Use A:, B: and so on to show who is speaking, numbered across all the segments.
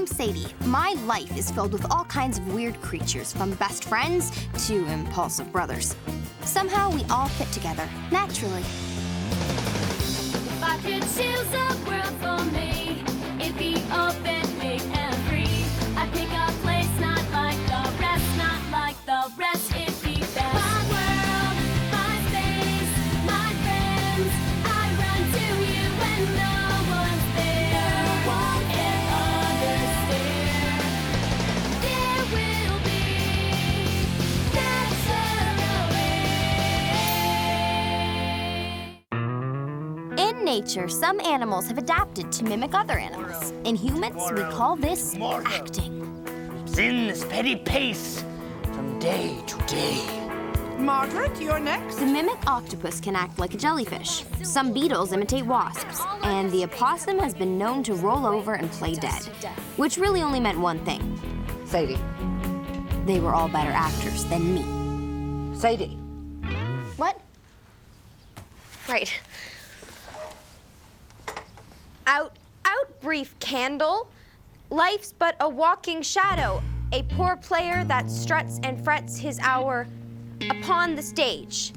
A: I'm Sadie. My life is filled with all kinds of weird creatures, from best friends to impulsive brothers. Somehow we all fit together, naturally.
B: If I could choose a world for me, it'd be open, big and free. I'd pick a place not like the rest, not like the rest. It'd be best. My world, my space, my friends. I run to you when no one's there. Won't understand. There will be naturally.
A: In nature, some animals have adapted to mimic other animals. In humans, we call this acting.
C: In this steady pace from day to day.
D: Margaret, you're next.
A: The mimic octopus can act like a jellyfish. Some beetles imitate wasps. And the opossum has been known to roll over and play dead, which really only meant one thing.
D: Sadie.
A: They were all better actors than me.
D: Sadie.
A: What? Right. Out, brief candle. Life's but a walking shadow, a poor player that struts and frets his hour upon the stage.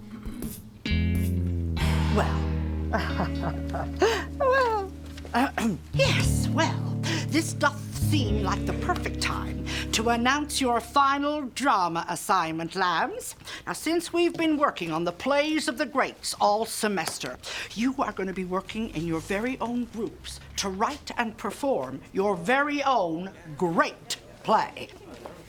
D: Well. Yes, well, this doth seem like the perfect time to announce your final drama assignment, lambs. Now, since we've been working on the plays of the greats all semester, you are going to be working in your very own groups to write and perform your very own great play.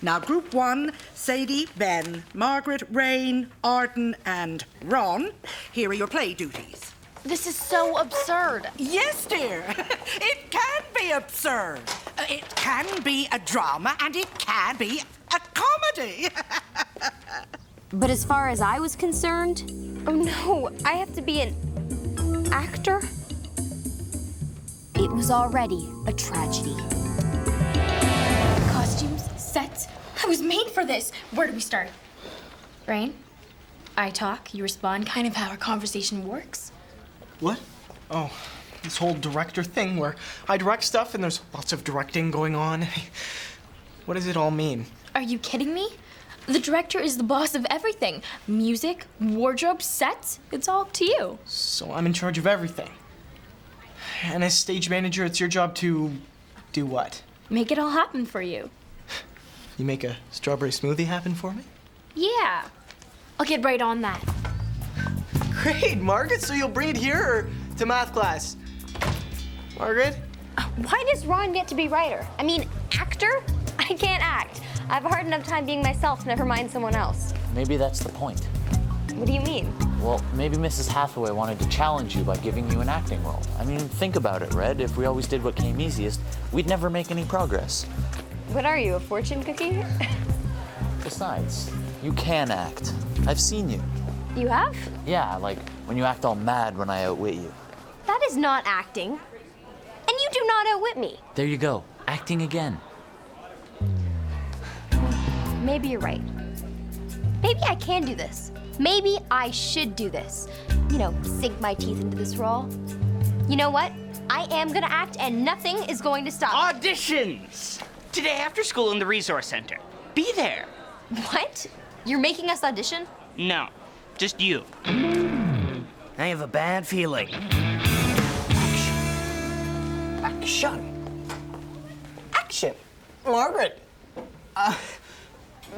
D: Now, Group 1, Sadie, Ben, Margaret, Rain, Arden, and Ron, here are your play duties.
A: This is so absurd.
D: Yes, dear. It can be absurd. It can be a drama, and it can be a comedy.
A: But as far as I was concerned, oh no, I have to be an actor? It was already a tragedy.
E: Costumes, sets. I was made for this. Where do we start? Rain? I talk, you respond, kind of how our conversation works.
F: What? Oh, this whole director thing where I direct stuff and there's lots of directing going on. What does it all mean?
E: Are you kidding me? The director is the boss of everything. Music, wardrobe, sets, it's all up to you.
F: So I'm in charge of everything. And as stage manager, it's your job to do what?
E: Make it all happen for you.
F: You make a strawberry smoothie happen for me?
E: Yeah. I'll get right on that.
F: Great, Margaret, so you'll bring it here or to math class? Margaret?
A: Why does Ron get to be writer? I mean, actor? I can't act. I have a hard enough time being myself, never mind someone else.
G: Maybe that's the point.
A: What do you mean?
G: Well, maybe Mrs. Hathaway wanted to challenge you by giving you an acting role. I mean, think about it, Red. If we always did what came easiest, we'd never make any progress.
A: What are you, a fortune cookie?
G: Besides, you can act. I've seen you.
A: You have?
G: Yeah, like when you act all mad when I outwit you.
A: That is not acting. And you do not outwit me.
G: There you go, acting again.
A: Maybe you're right. Maybe I can do this. Maybe I should do this. You know, sink my teeth into this role. You know what? I am gonna act and nothing is going to stop me.
C: Auditions! Today after school in the resource center. Be there.
A: What? You're making us audition?
C: No, just you. I have a bad feeling.
F: Action. Action. Margaret.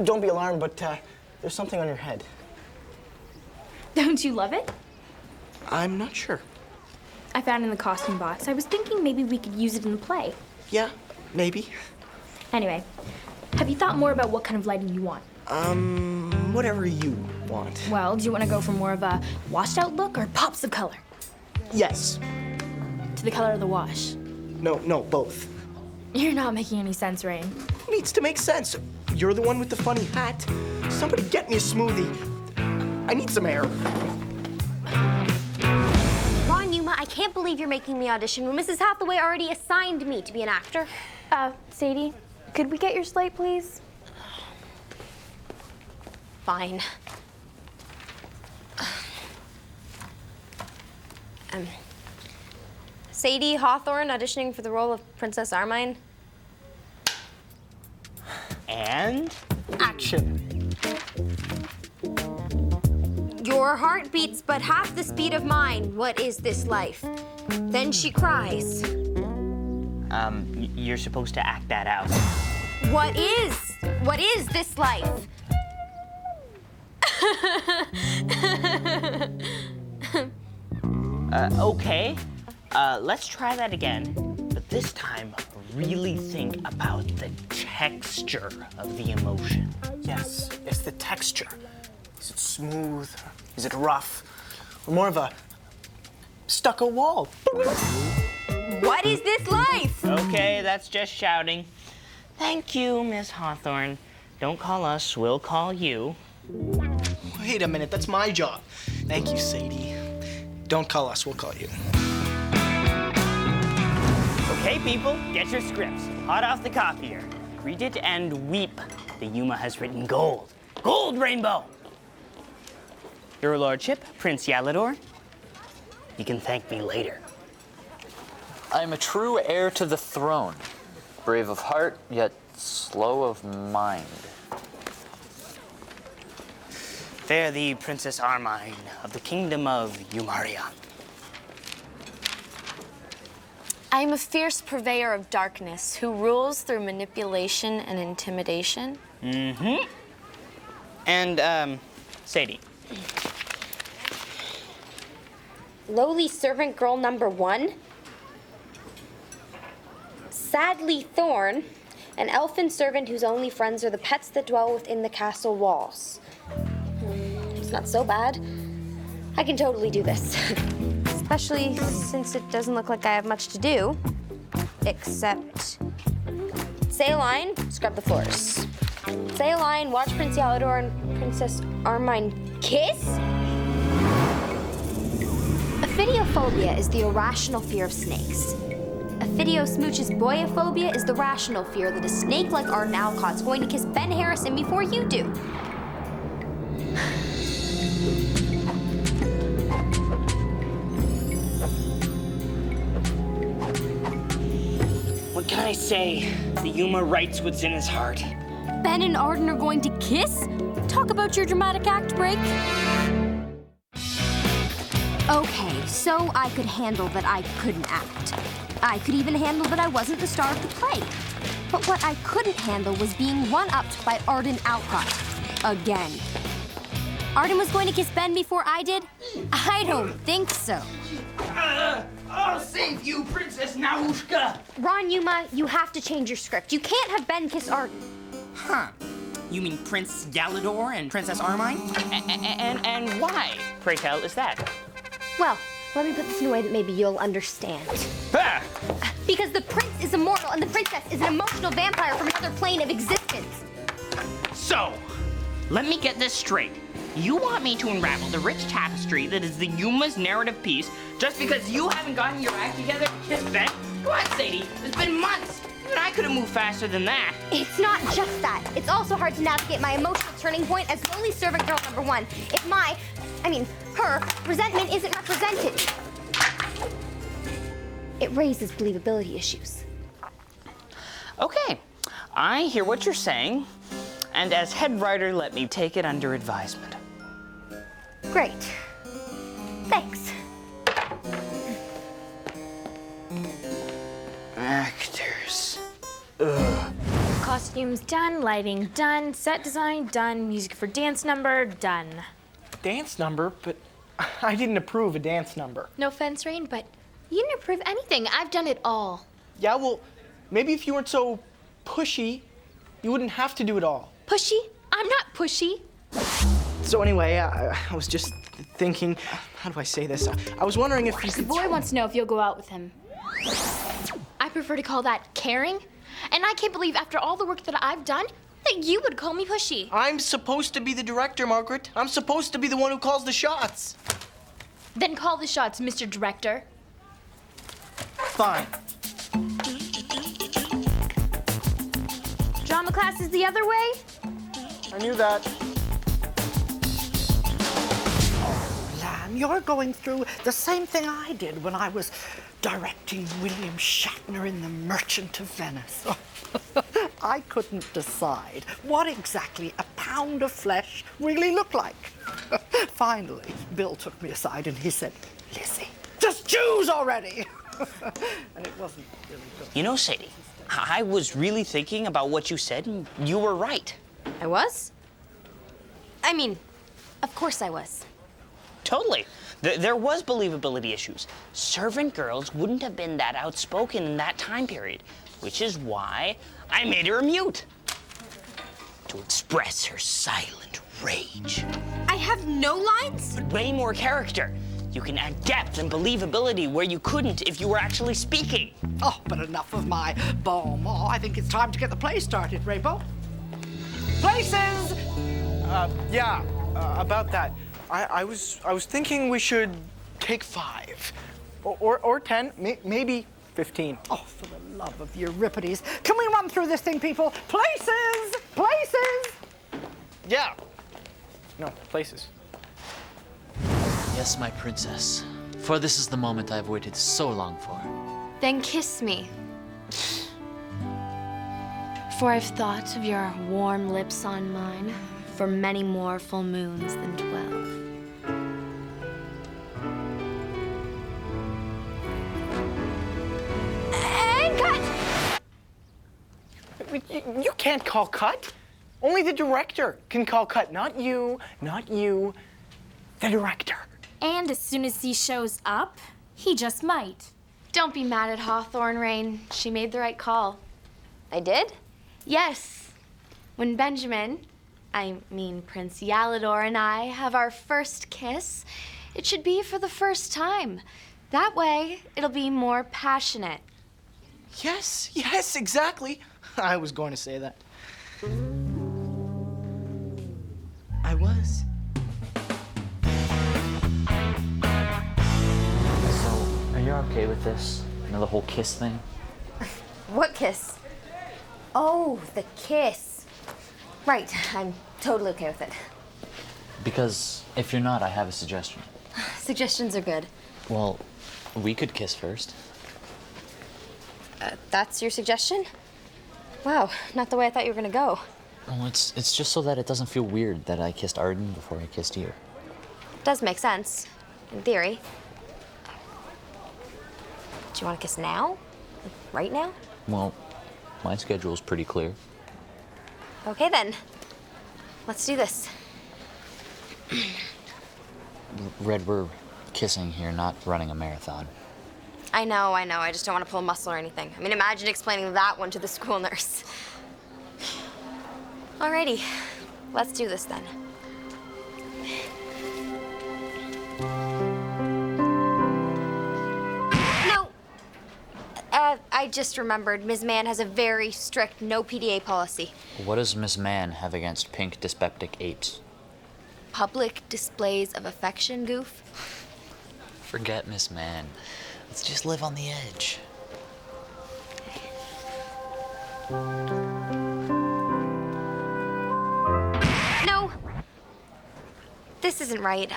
F: Don't be alarmed, but there's something on your head.
E: Don't you love it?
F: I'm not sure.
E: I found it in the costume box. I was thinking maybe we could use it in the play.
F: Yeah, maybe.
E: Anyway, have you thought more about what kind of lighting you want?
F: Whatever you want.
E: Well, do you want to go for more of a washed out look or pops of color?
F: Yes.
E: To the color of the wash.
F: No, both.
E: You're not making any sense, Rain.
F: It needs to make sense. You're the one with the funny hat. Somebody get me a smoothie. I need some air.
A: Ron, Yuma, I can't believe you're making me audition when Mrs. Hathaway already assigned me to be an actor.
E: Sadie, could we get your slate, please?
A: Fine. Sadie Hawthorne auditioning for the role of Princess Armine.
C: And?
F: Action.
A: Your heart beats but half the speed of mine. What is this life? Then she cries.
C: You're supposed to act that out.
A: What is this life?
C: Okay. Let's try that again. But this time, really think about the texture of the emotion.
F: Yes, it's the texture. Is it smooth? Is it rough? Or more of a stucco wall?
A: What is this life?
C: Okay, that's just shouting. Thank you, Miss Hawthorne. Don't call us, we'll call you.
F: Wait a minute, that's my job. Thank you, Sadie. Don't call us, we'll call you.
C: Okay, people, get your scripts. Hot off the copier. Read it and weep. The Yuma has written gold. Gold rainbow! Your Lordship, Prince Yalador. You can thank me later.
G: I am a true heir to the throne, brave of heart, yet slow of mind.
C: Fare thee, Princess Armine of the kingdom of Yumaria.
E: I am a fierce purveyor of darkness who rules through manipulation and intimidation.
C: Mm-hmm. And, Sadie.
A: Lowly servant girl number 1. Sadly Thorn, an elfin servant whose only friends are the pets that dwell within the castle walls. It's not so bad. I can totally do this. Especially since it doesn't look like I have much to do. Except say a line, scrub the floors. Say a line, watch Prince Yalador and Princess Armine kiss? Ophidiophobia is the irrational fear of snakes. Ophidiosmooch's boyophobia is the rational fear that a snake like Arden Alcott's going to kiss Ben Harrison before you do.
C: What can I say? The Yuma writes what's in his heart.
A: Ben and Arden are going to kiss? Talk about your dramatic act break. Okay, so I could handle that I couldn't act. I could even handle that I wasn't the star of the play. But what I couldn't handle was being one-upped by Arden Alcott. Again. Arden was going to kiss Ben before I did? I don't think so.
C: I'll save you, Princess Naushka!
A: Ron Yuma, you have to change your script. You can't have Ben kiss Arden.
C: Huh. You mean Prince Yalador and Princess Armine? And why, pray tell, is that?
A: Well, let me put this in a way that maybe you'll understand.
C: Ah!
A: Because the prince is immortal and the princess is an emotional vampire from another plane of existence.
C: So, let me get this straight. You want me to unravel the rich tapestry that is the Yuma's narrative piece just because you haven't gotten your act together to kiss Ben? Come on, Sadie. It's been months. Even I could have moved faster than that.
A: It's not just that. It's also hard to navigate my emotional turning point as lowly servant girl number 1 if her resentment isn't represented. It raises believability issues.
C: Okay, I hear what you're saying, and as head writer, let me take it under advisement.
A: Great. Thanks.
C: Actors.
E: Costumes done, lighting done, set design done, music for dance number done.
F: Dance number? But I didn't approve a dance number.
E: No offense, Rain, but you didn't approve anything. I've done it all.
F: Yeah, well, maybe if you weren't so pushy, you wouldn't have to do it all.
E: Pushy? I'm not pushy.
F: So anyway, I was just thinking, how do I say this? I was wondering if you
E: The
F: could...
E: boy wants to know if you'll go out with him. I prefer to call that caring. And I can't believe after all the work that I've done, that you would call me pushy.
F: I'm supposed to be the director, Margaret. I'm supposed to be the one who calls the shots.
E: Then call the shots, Mr. Director.
F: Fine.
E: Drama class is the other way?
F: I knew that.
D: Lamb, you're going through the same thing I did when I was directing William Shatner in The Merchant of Venice. I couldn't decide what exactly a pound of flesh really looked like. Finally, Bill took me aside and he said, Lizzie, just choose already. And it wasn't really good.
C: You know, Sadie, I was really thinking about what you said, and you were right.
A: I was? I mean, of course I was.
C: Totally. There was believability issues. Servant girls wouldn't have been that outspoken in that time period, which is why I made her a mute. To express her silent rage.
A: I have no lines?
C: Way more character. You can add depth and believability where you couldn't if you were actually speaking.
D: Oh, but enough of my bon mot. I think it's time to get the play started, Rainbow. Places!
F: About that. I was thinking we should take 5. Or 10, maybe 15.
D: Oh, for the love of Euripides. Can we run through this thing, people? Places! Places!
F: Yeah. No, places.
G: Yes, my princess. For this is the moment I've waited so long for.
E: Then kiss me. For I've thought of your warm lips on mine for many more full moons than 12.
A: And cut!
F: You can't call cut. Only the director can call cut, not you, the director.
B: And as soon as he shows up, he just might.
E: Don't be mad at Hawthorne, Rain. She made the right call.
A: I did?
E: Yes. When Benjamin, I mean Prince Yalador, and I have our first kiss, it should be for the first time. That way, it'll be more passionate.
F: Yes, exactly. I was going to say that. I was.
G: So, are you okay with this? You know, the whole kiss thing?
A: What kiss? Oh, the kiss. Right, I'm totally okay with it.
G: Because if you're not, I have a suggestion.
A: Suggestions are good.
G: Well, we could kiss first.
A: That's your suggestion? Wow, not the way I thought you were gonna go.
G: Well, it's just so that it doesn't feel weird that I kissed Arden before I kissed you.
A: Does make sense, in theory. Do you want to kiss now? Like, right now?
G: Well, my schedule's pretty clear.
A: Okay then. Let's do this.
G: Red, we're kissing here, not running a marathon.
A: I know. I just don't want to pull a muscle or anything. I mean, imagine explaining that one to the school nurse. Alrighty, let's do this then. No. I just remembered Ms. Mann has a very strict no PDA policy.
G: What does Miss Mann have against pink dyspeptic apes?
A: Public displays of affection, goof.
G: Forget Miss Mann. Let's just live on the edge.
A: No. This isn't right.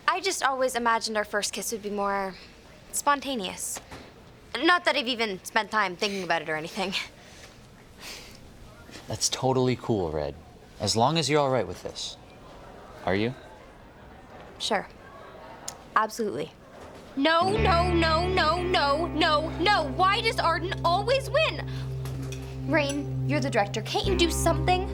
A: I just always imagined our first kiss would be more spontaneous. Not that I've even spent time thinking about it or anything.
G: That's totally cool, Red. As long as you're all right with this. Are you?
A: Sure. Absolutely. No. Why does Arden always win? Rain, you're the director. Can't you do something?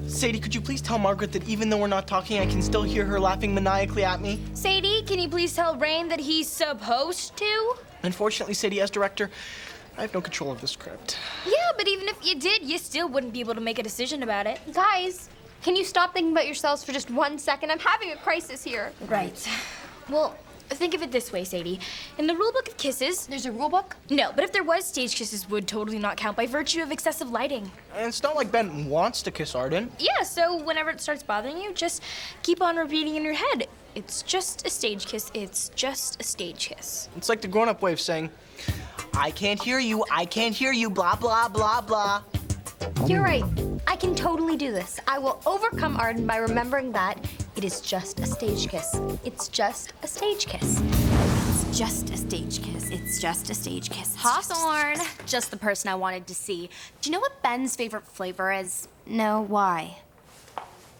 F: Sadie, could you please tell Margaret that even though we're not talking, I can still hear her laughing maniacally at me?
B: Sadie, can you please tell Rain that he's supposed to?
F: Unfortunately, Sadie, as director, I have no control of the script.
B: Yeah, but even if you did, you still wouldn't be able to make a decision about it.
A: Guys, can you stop thinking about yourselves for just 1 second? I'm having a crisis here.
B: Right. Well, think of it this way, Sadie. In the rule book of kisses,
A: There's a rule book?
B: no, but if there was, stage kisses would totally not count by virtue of excessive lighting.
F: And it's not like Ben wants to kiss Arden.
B: Yeah, so whenever it starts bothering you, just keep on repeating in your head. It's just a stage kiss. It's just a stage kiss.
F: It's like the grown-up way of saying, I can't hear you, blah, blah, blah, blah.
A: You're right. I can totally do this. I will overcome Arden by remembering that it is just a stage kiss. It's just a stage kiss. It's
H: just a stage kiss. It's just a stage kiss.
E: Hawthorne, just the person I wanted to see. Do you know what Ben's favorite flavor is?
H: No, why?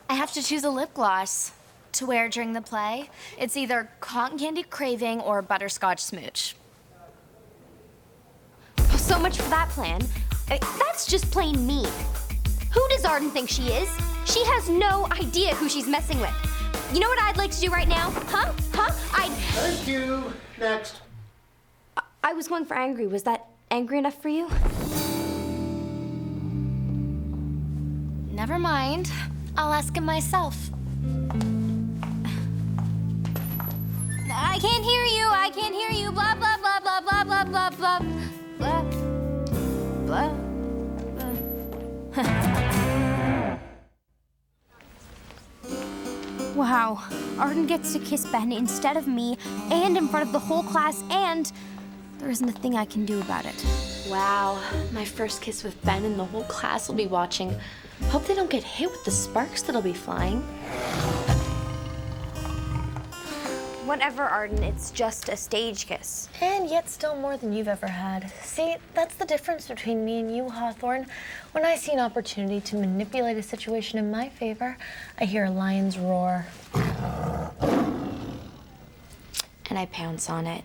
E: I have to choose a lip gloss to wear during the play. It's either cotton candy craving or butterscotch smooch.
A: So much for that plan. That's just plain mean. Who does Arden think she is? She has no idea who she's messing with. You know what I'd like to do right now? Huh?
I: Thank you. Next.
A: I was going for angry. Was that angry enough for you?
E: Never mind. I'll ask him myself.
A: I can't hear you. I can't hear you. Blah, blah, blah, blah, blah, blah, blah, blah. Blah. Blah. Wow. Arden gets to kiss Ben instead of me and in front of the whole class, and there isn't a thing I can do about it.
E: Wow, my first kiss with Ben and the whole class will be watching. Hope they don't get hit with the sparks that'll be flying.
A: Whatever, Arden, it's just a stage kiss.
J: And yet still more than you've ever had. See, that's the difference between me and you, Hawthorne. When I see an opportunity to manipulate a situation in my favor, I hear a lion's roar.
E: And I pounce on it.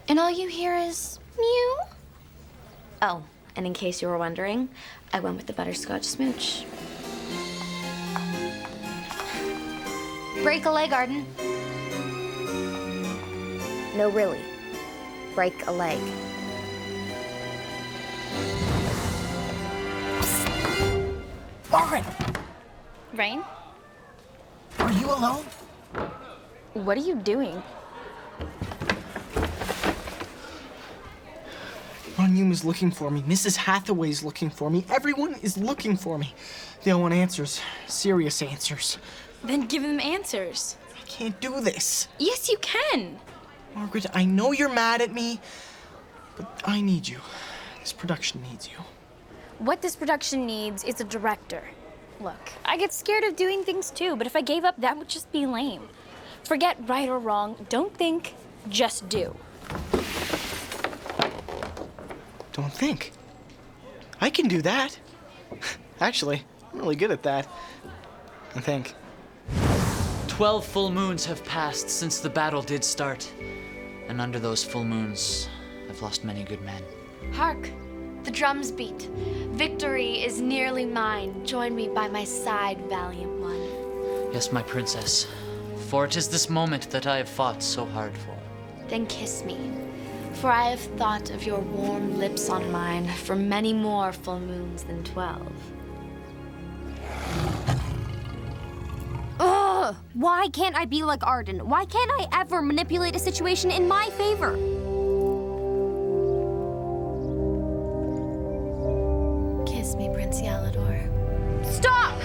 E: And all you hear is mew. Oh, and in case you were wondering, I went with the butterscotch smooch.
A: Break a leg, Arden. No, really. Break a leg.
F: Lauren,
E: Rain?
F: are you alone?
E: What are you doing?
F: Ron Yuma's looking for me. Mrs. Hathaway's looking for me. Everyone is looking for me. They all want answers. Serious answers.
H: Then give them answers.
F: I can't do this.
H: Yes, you can.
F: Margaret, I know you're mad at me, but I need you. This production needs you.
H: What this production needs is a director. Look, I get scared of doing things too, but if I gave up, that would just be lame. Forget right or wrong. Don't think, just do.
F: Don't think. I can do that. Actually, I'm really good at that. I think.
G: 12 full moons have passed since the battle did start. And under those full moons, I've lost many good men.
E: Hark, the drums beat. Victory is nearly mine. Join me by my side, valiant one.
G: Yes, my princess. For it is this moment that I have fought so hard for.
E: Then kiss me, for I have thought of your warm lips on mine for many more full moons than 12.
A: Ugh! Why can't I be like Arden? Why can't I ever manipulate a situation in my favor?
E: Kiss me, Prince Yalador.
A: Stop!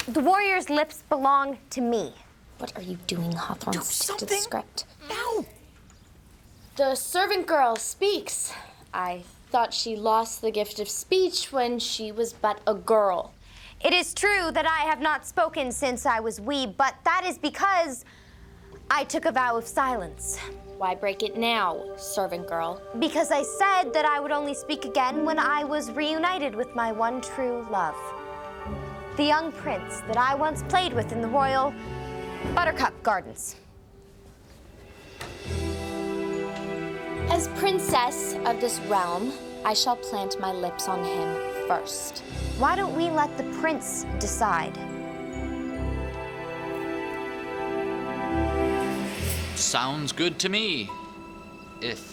A: The warrior's lips belong to me.
J: What are you doing, Hawthorne? Stick to the script.
F: No!
E: The servant girl speaks. I thought she lost the gift of speech when she was but a girl.
A: It is true that I have not spoken since I was wee, but that is because I took a vow of silence.
E: Why break it now, servant girl?
A: Because I said that I would only speak again when I was reunited with my one true love. The young prince that I once played with in the royal Buttercup Gardens.
E: As princess of this realm, I shall plant my lips on him first.
A: Why don't we let the prince decide?
G: Sounds good to me. If.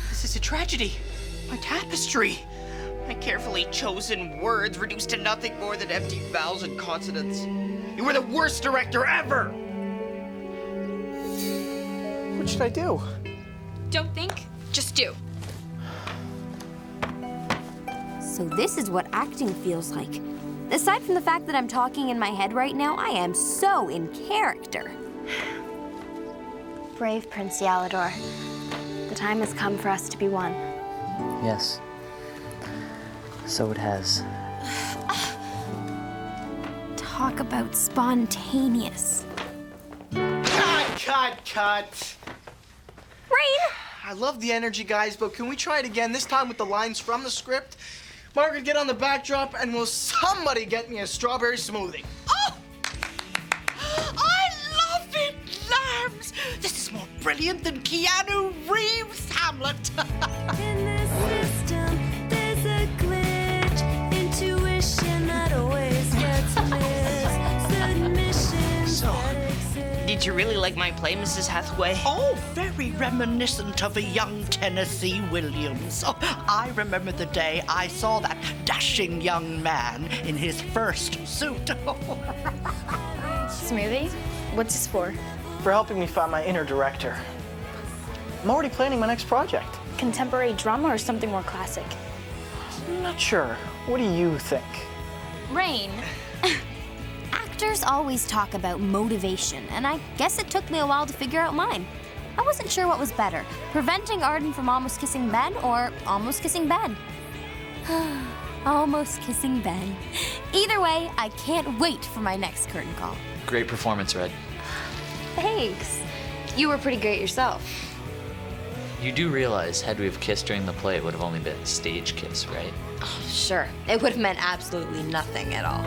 C: This is a tragedy. My tapestry. My carefully chosen words reduced to nothing more than empty vowels and consonants. You were the worst director ever!
F: What should I do?
H: Don't think, just do.
A: So this is what acting feels like. Aside from the fact that I'm talking in my head right now, I am so in character.
E: Brave Prince Yalador. The time has come for us to be one.
G: Yes. So it has.
A: Talk about spontaneous.
F: Cut.
A: Rain!
F: I love the energy, guys, but can we try it again, this time with the lines from the script? Margaret, get on the backdrop, and will somebody get me a strawberry smoothie?
D: Oh! I love it, Lambs! This is more brilliant than Keanu Reeves' Hamlet.
B: In this system, there's a glitch. Intuition that always gets missed. Submissions that exist.
C: Did you really like my play, Mrs. Hathaway?
D: Oh, very reminiscent of a young Tennessee Williams. Oh, I remember the day I saw that dashing young man in his first suit.
H: Smoothie? What's this for?
F: For helping me find my inner director. I'm already planning my next project.
H: Contemporary drama or something more classic?
F: I'm not sure. What do you think?
H: Rain.
A: Actors always talk about motivation, and I guess it took me a while to figure out mine. I wasn't sure what was better, preventing Arden from almost kissing Ben or almost kissing Ben. Almost kissing Ben. Either way, I can't wait for my next curtain call.
G: Great performance, Red.
E: Thanks. You were pretty great yourself.
G: You do realize, had we have kissed during the play, it would have only been a stage kiss, right?
E: Sure. It would have meant absolutely nothing at all.